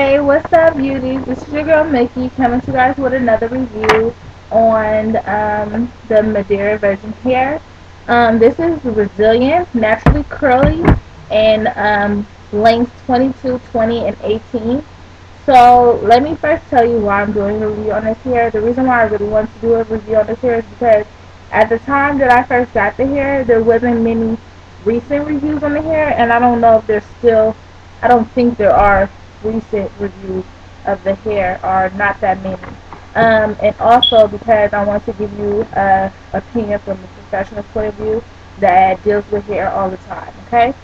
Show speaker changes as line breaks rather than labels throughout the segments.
Hey, what's up, beauties? This is your girl Mickey coming to you guys with another review on the Madira Virgin hair. This is resilient, naturally curly, and lengths 22, 20, and 18. So let me first tell you why I'm doing a review on this hair. The reason why I really want to do a review on this hair is because at the time that I first got the hair, there wasn't many recent reviews on the hair, and I don't know if there's still, I don't think there are recent reviews of the hair, are not that many. And also because I want to give you a opinion from a professional point of view that deals with hair all the time. Okay,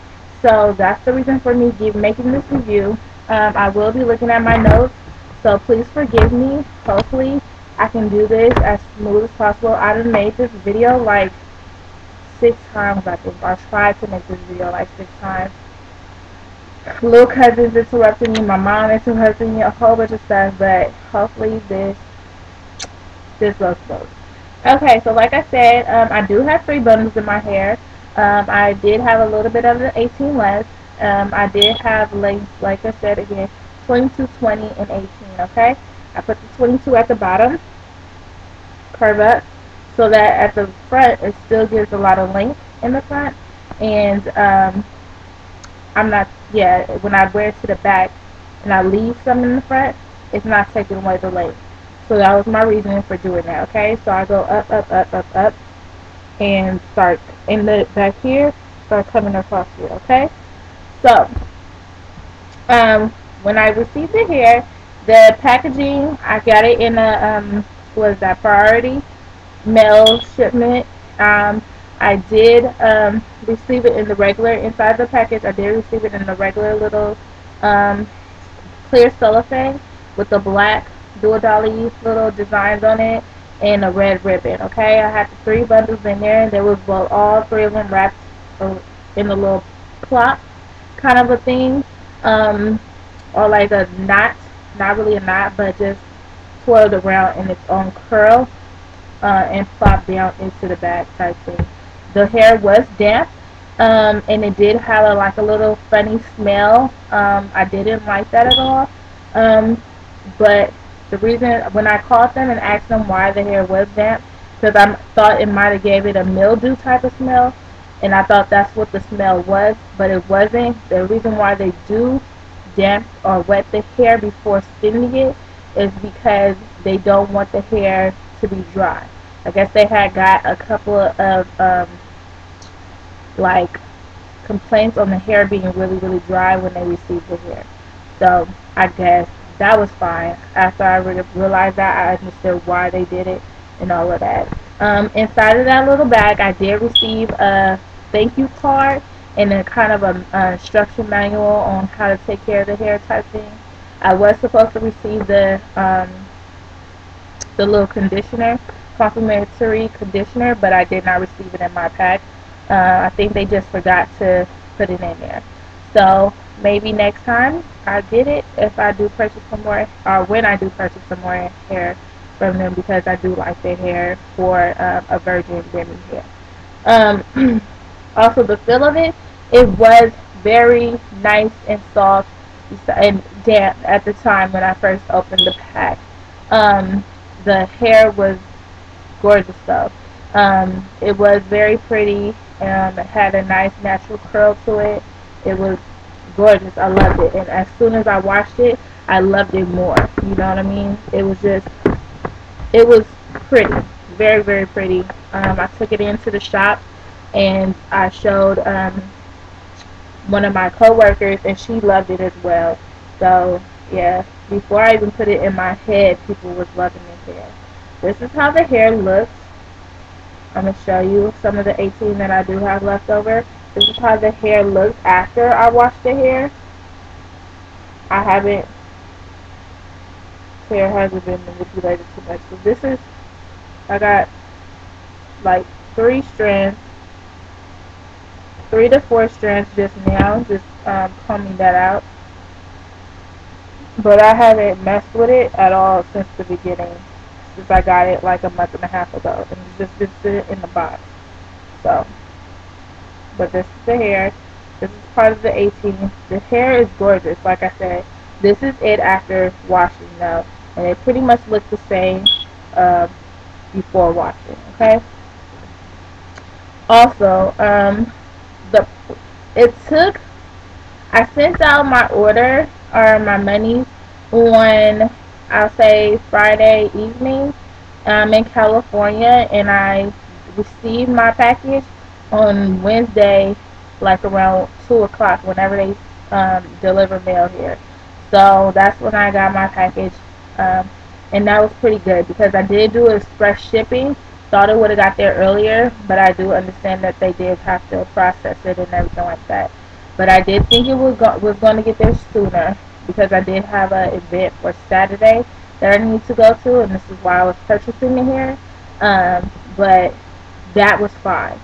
so that's the reason for me making this review. I will be looking at my notes, so please forgive me. Hopefully, I can do this as smooth as possible. I done made this video like 6 times, I think. I tried to make this video like 6 times. Little cousins interrupted me, my mom interrupted me, a whole bunch of stuff, but hopefully this goes smooth. Okay, so like I said, I do have 3 bundles in my hair. I did have a little bit of the 18 left. I did have lengths, like I said again, 22, 20, and 18, okay? I put the 22 at the bottom, curve up, so that at the front it still gives a lot of length in the front. And I'm not, yeah, when I wear it to the back and I leave some in the front, it's not taking away the length. So that was my reasoning for doing that, okay? So I go up, up, up, up, up, and start in the back here, start coming across here, okay? So, when I received the hair, the packaging, I got it in a, was that priority mail shipment. I did receive it in the regular, inside the package, I did receive it in the regular little clear cellophane with the black dual-dolly little designs on it and a red ribbon, okay? I had the 3 bundles in there, and there was, well, all 3 of them wrapped in a little plot kind of a thing, or like a knot, not really a knot, but just twirled around in its own curl, and plopped down into the bag type thing. The hair was damp, and it did have like a little funny smell. I didn't like that at all. But the reason, when I called them and asked them why the hair was damp, because I thought it might have gave it a mildew type of smell, and I thought that's what the smell was, but it wasn't. The reason why they do damp or wet the hair before spinning it is because they don't want the hair to be dry. I guess they had got a couple of like complaints on the hair being really, really dry when they received the hair. So I guess that was fine. After I realized that, I understood why they did it and all of that. Inside of that little bag, I did receive a thank you card and a kind of a instruction manual on how to take care of the hair type thing. I was supposed to receive the little conditioner, complimentary conditioner, but I did not receive it in my pack. I think they just forgot to put it in there. So maybe next time I get it, if I do purchase some more, or when I do purchase some more hair from them, because I do like their hair for a virgin women hair. Also, the feel of it, it was very nice and soft and damp at the time when I first opened the pack. The hair was gorgeous though. It was very pretty. It had a nice natural curl to it. It was gorgeous. I loved it. And as soon as I washed it, I loved it more. You know what I mean? It was just, it was pretty. Very, very pretty. I took it into the shop and I showed one of my co-workers, and she loved it as well. So yeah, before I even put it in my head, people was loving the hair. This is how the hair looks. I'm going to show you some of the 18 that I do have left over. This is how the hair looks after I wash the hair. Hair hasn't been manipulated too much. So this is, I got like 3 strands, 3 to 4 strands just now, just combing that out. But I haven't messed with it at all since the beginning, since I got it like a month and a half ago, and it's just been sitting in the box. So, but this is the hair. This is part of the 18. The hair is gorgeous, like I said. This is it after washing though, and it pretty much looks the same uh, before washing. Okay. Also, the it took I sent out my order or my money on, I'll say, Friday evening. I'm in California, and I received my package on Wednesday, like around 2 o'clock, whenever they deliver mail here. So that's when I got my package, um, and that was pretty good because I did do express shipping. Thought it would have got there earlier, but I do understand that they did have to process it and everything like that. But I did think it was going to get there sooner because I did have an event for Saturday that I need to go to, and this is why I was purchasing it here. But that was fine.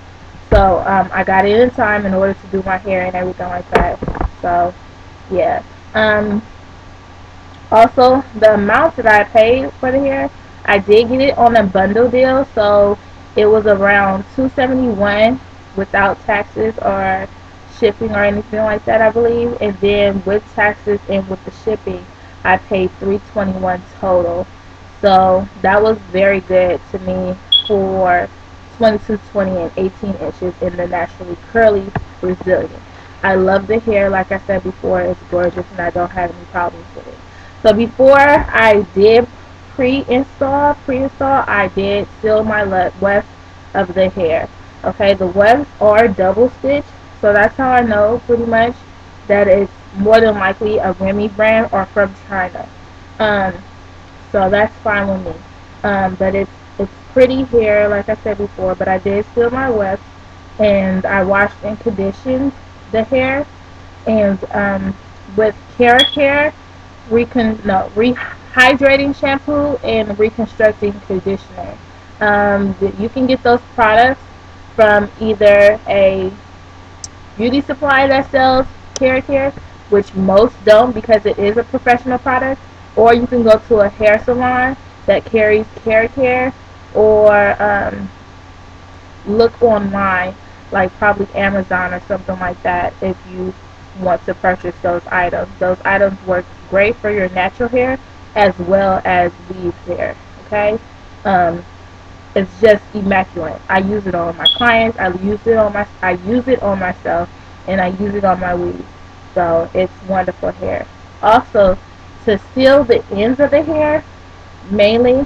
So I got it in time in order to do my hair and everything like that. So yeah. Also, the amount that I paid for the hair, I did get it on a bundle deal, so it was around $271 without taxes or shipping or anything like that, I believe. And then with taxes and with the shipping, I paid $321 total. So that was very good to me for 22, 20, and 18 inches in the naturally curly Brazilian. I love the hair. Like I said before, it's gorgeous, and I don't have any problems with it. So before I did pre-install, I did seal my wefts of the hair. Okay, the wefts are double stitched, so that's how I know pretty much that it's more than likely a Remy brand or from China. Um, so that's fine with me. But it's pretty hair, like I said before. But I did seal my wefts, and I washed and conditioned the hair, and with Cara Care rehydrating shampoo and reconstructing conditioner. You can get those products from either a beauty supply that sells Cara Care, which most don't because it is a professional product, or you can go to a hair salon that carries Cara Care, or look online, like probably Amazon or something like that, if you want to purchase those items. Those items work great for your natural hair as well as weave hair. Okay, it's just immaculate. I use it on my clients. I use it on myself, and I use it on my weave. So it's wonderful hair. Also, to seal the ends of the hair, mainly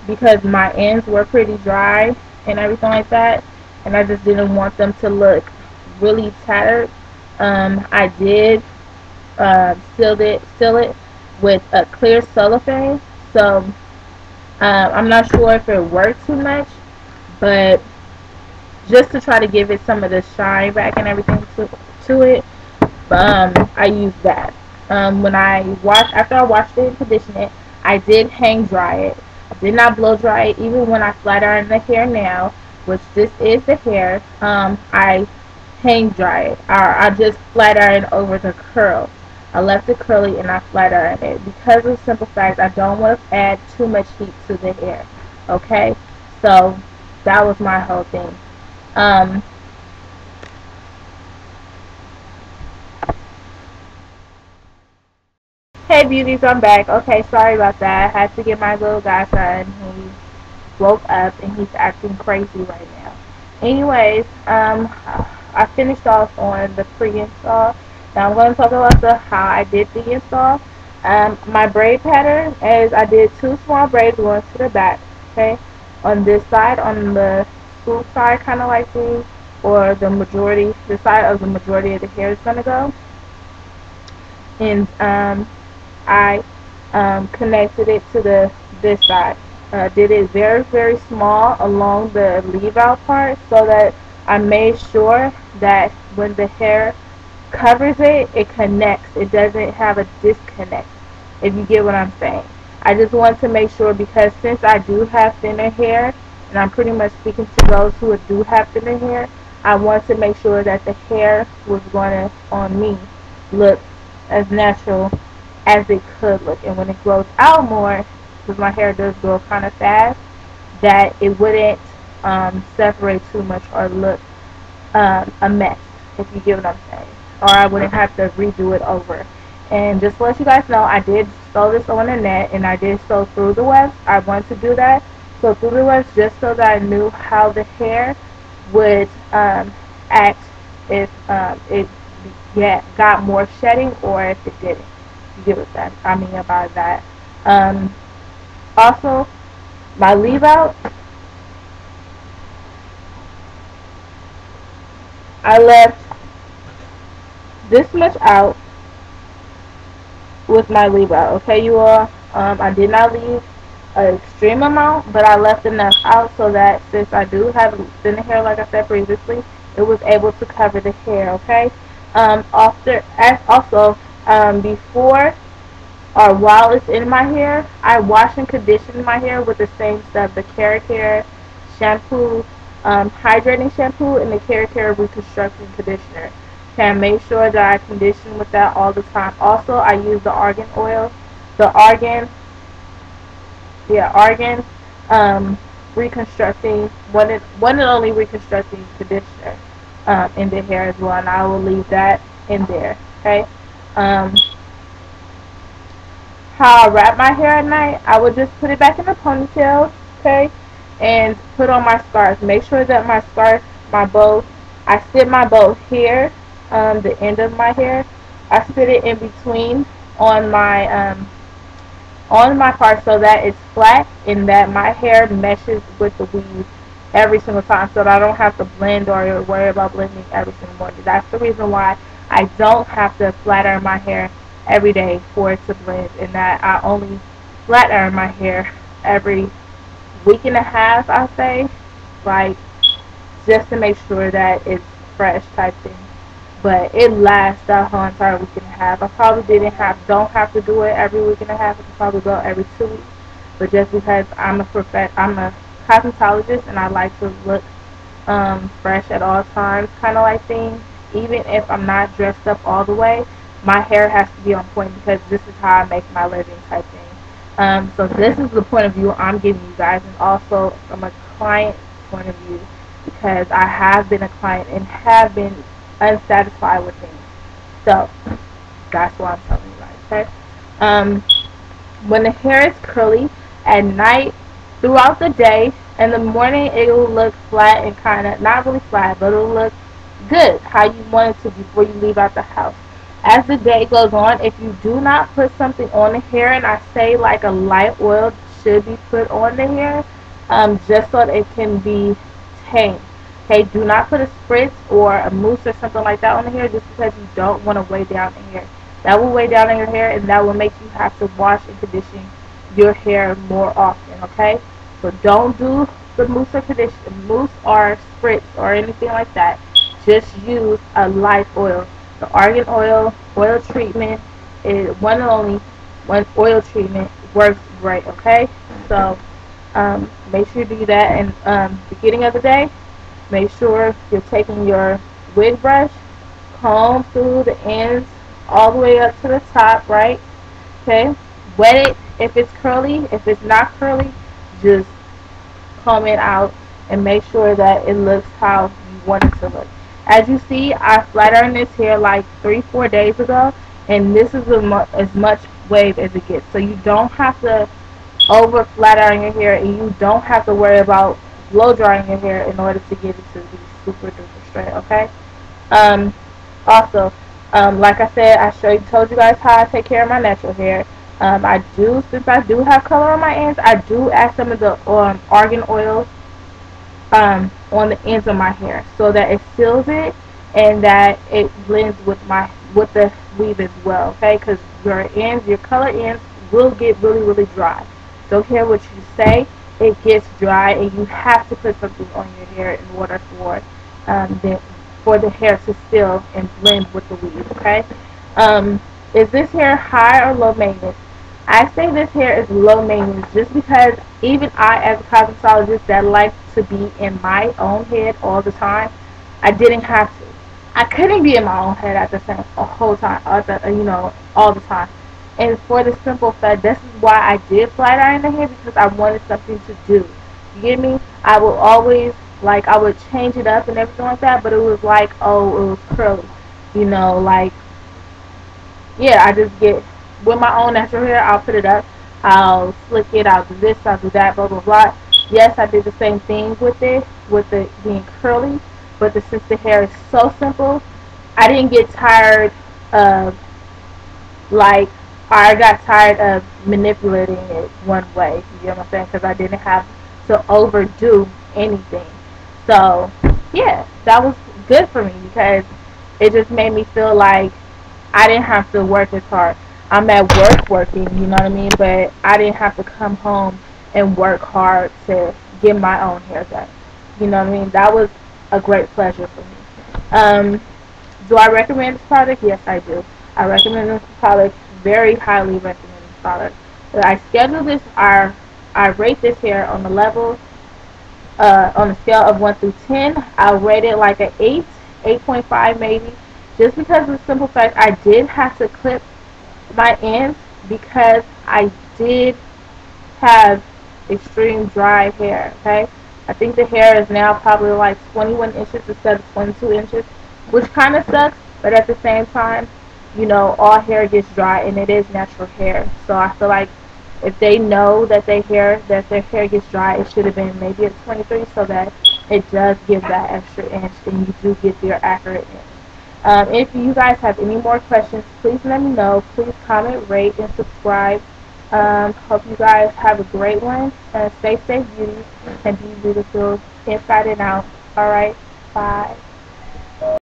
because my ends were pretty dry and everything like that, and I just didn't want them to look really tattered. I did seal it with a clear cellophane. So I'm not sure if it worked too much, but just to try to give it some of the shine back and everything to it, I used that. After I washed it and conditioned it, I did hang dry it. I did not blow dry it, even when I flat iron the hair now, which this is the hair. I hang dry it, or I just flat iron over the curl. I left it curly and I flat ironed it because of the simple fact I don't want to add too much heat to the hair. Okay, so that was my whole thing. Hey beauties, I'm back. Okay, sorry about that. I had to get my little godson. He woke up and he's acting crazy right now. Anyways, I finished off on the pre-install. Now I'm going to talk about how I did the install. My braid pattern is I did 2 small braids going to the back. Okay, on this side, on the spool side, kind of like the side of the majority of the hair is going to go, and I connected it to this side. Did it very, very small along the leave out part so that I made sure that when the hair covers it, it connects. It doesn't have a disconnect, if you get what I'm saying. I just want to make sure, because since I do have thinner hair, and I'm pretty much speaking to those who do have thinner hair, I want to make sure that the hair was going to, on me, look as natural as it could look. And when it grows out more, because my hair does grow kind of fast, that it wouldn't separate too much or look a mess, if you get what I'm saying. Or I wouldn't have to redo it over And just to let you guys know, I did sew this on the net, and I did sew through the webs. I wanted to do that. So through the webs just so that I knew how the hair would act if it got more shedding or if it didn't. You get what that I mean about that. Um, Also, my leave out, I left this much out with my leave out. Okay, you all. I did not leave an extreme amount, but I left enough out so that since I do have thinner hair, like I said previously, it was able to cover the hair. Okay. Before or while it's in my hair, I wash and condition my hair with the same stuff, the Carrot Care shampoo, hydrating shampoo, and the Carrot Care reconstructing conditioner. Can make sure that I condition with that all the time. Also, I use the argan oil, the argan reconstructing one and only reconstructing conditioner in the hair as well, and I will leave that in there. Okay. Um, how I wrap my hair at night, I would just put it back in a ponytail, okay, and put on my scarf. Make sure that my scarf, my bow, I sit my bow here, the end of my hair. I sit it in between on my part so that it's flat and that my hair meshes with the weave every single time so that I don't have to blend or worry about blending every single morning. That's the reason why I don't have to flat iron my hair every day for it to blend, and that I only flat iron my hair every week and a half, I'll say, like just to make sure that it's fresh type thing. But it lasts that whole entire week and a half. I probably don't have to do it every week and a half. I could probably go every 2 weeks. But just because I'm a cosmetologist and I like to look fresh at all times, kind of like thing. Even if I'm not dressed up all the way, my hair has to be on point because this is how I make my living type thing. So this is the point of view I'm giving you guys, and also from a client point of view, because I have been a client and have been unsatisfied with things. So that's why I'm telling you guys. Okay. When the hair is curly at night, throughout the day, in the morning it will look flat and kind of not really flat, but it'll look good how you want it to before you leave out the house. As the day goes on, if you do not put something on the hair, and I say like a light oil should be put on the hair, just so that it can be tamed. Okay, do not put a spritz or a mousse or something like that on the hair just because you don't want to weigh down the hair. That will weigh down on your hair, and that will make you have to wash and condition your hair more often. Okay, so don't do the mousse or mousse or spritz or anything like that. Just use a light oil. The argan oil treatment is one and only one oil treatment works great. Okay, so make sure you do that. And beginning of the day, make sure you're taking your wig brush, comb through the ends all the way up to the top, right? Okay, wet it if it's curly. If it's not curly, just comb it out and make sure that it looks how you want it to look. As you see, I flat ironed this hair like 3-4 days ago, and this is as much wave as it gets. So you don't have to over flat iron your hair, and you don't have to worry about blow drying your hair in order to get it to be super duper straight. Okay. Um, Also, like I said, told you guys how I take care of my natural hair. Since I do have color on my ends, I do add some of the argan oil on the ends of my hair so that it seals it and that it blends with the weave as well. Okay, because your color ends will get really really dry. Don't care what you say, it gets dry, and you have to put something on your hair in order for the hair to seal and blend with the weave. Okay, is this hair high or low maintenance? I say this hair is low maintenance just because even I, as a cosmetologist that likes to be in my own head all the time, I didn't have to. I couldn't be in my own head at the whole time, all the time. And for the simple fact, this is why I did flat iron the hair, because I wanted something to do. You get me? I would always, I would change it up and everything like that, but it was like, oh, it was curly. Like, yeah, I just get with my own natural hair. I'll put it up. I'll slick it. I'll do this. I'll do that. Blah blah blah. Yes, I did the same thing with it, with it being curly. But since the hair is so simple, I didn't get tired of like I got tired of manipulating it one way. You know what I'm saying? Because I didn't have to overdo anything. So yeah, that was good for me because it just made me feel like I didn't have to work as hard. I'm at work working, you know what I mean? But I didn't have to come home and work hard to get my own hair done. You know what I mean? That was a great pleasure for me. Do I recommend this product? Yes, I do. I recommend this product. Very highly recommend this product. I schedule this. I rate this hair on the level on a scale of 1 through 10. I'll rate it like an 8, 8.5 maybe. Just because of the simple fact I did have to clip my ends because I did have extreme dry hair, okay? I think the hair is now probably like 21 inches instead of 22 inches, which kind of sucks, but at the same time, you know, all hair gets dry and it is natural hair. So I feel like if they know that their hair gets dry, it should have been maybe a 23 so that it does give that extra inch and you do get your accurate inch. If you guys have any more questions, please let me know. Please comment, rate, and subscribe. Hope you guys have a great one. Stay safe, beauty, and be beautiful inside and out. All right, bye.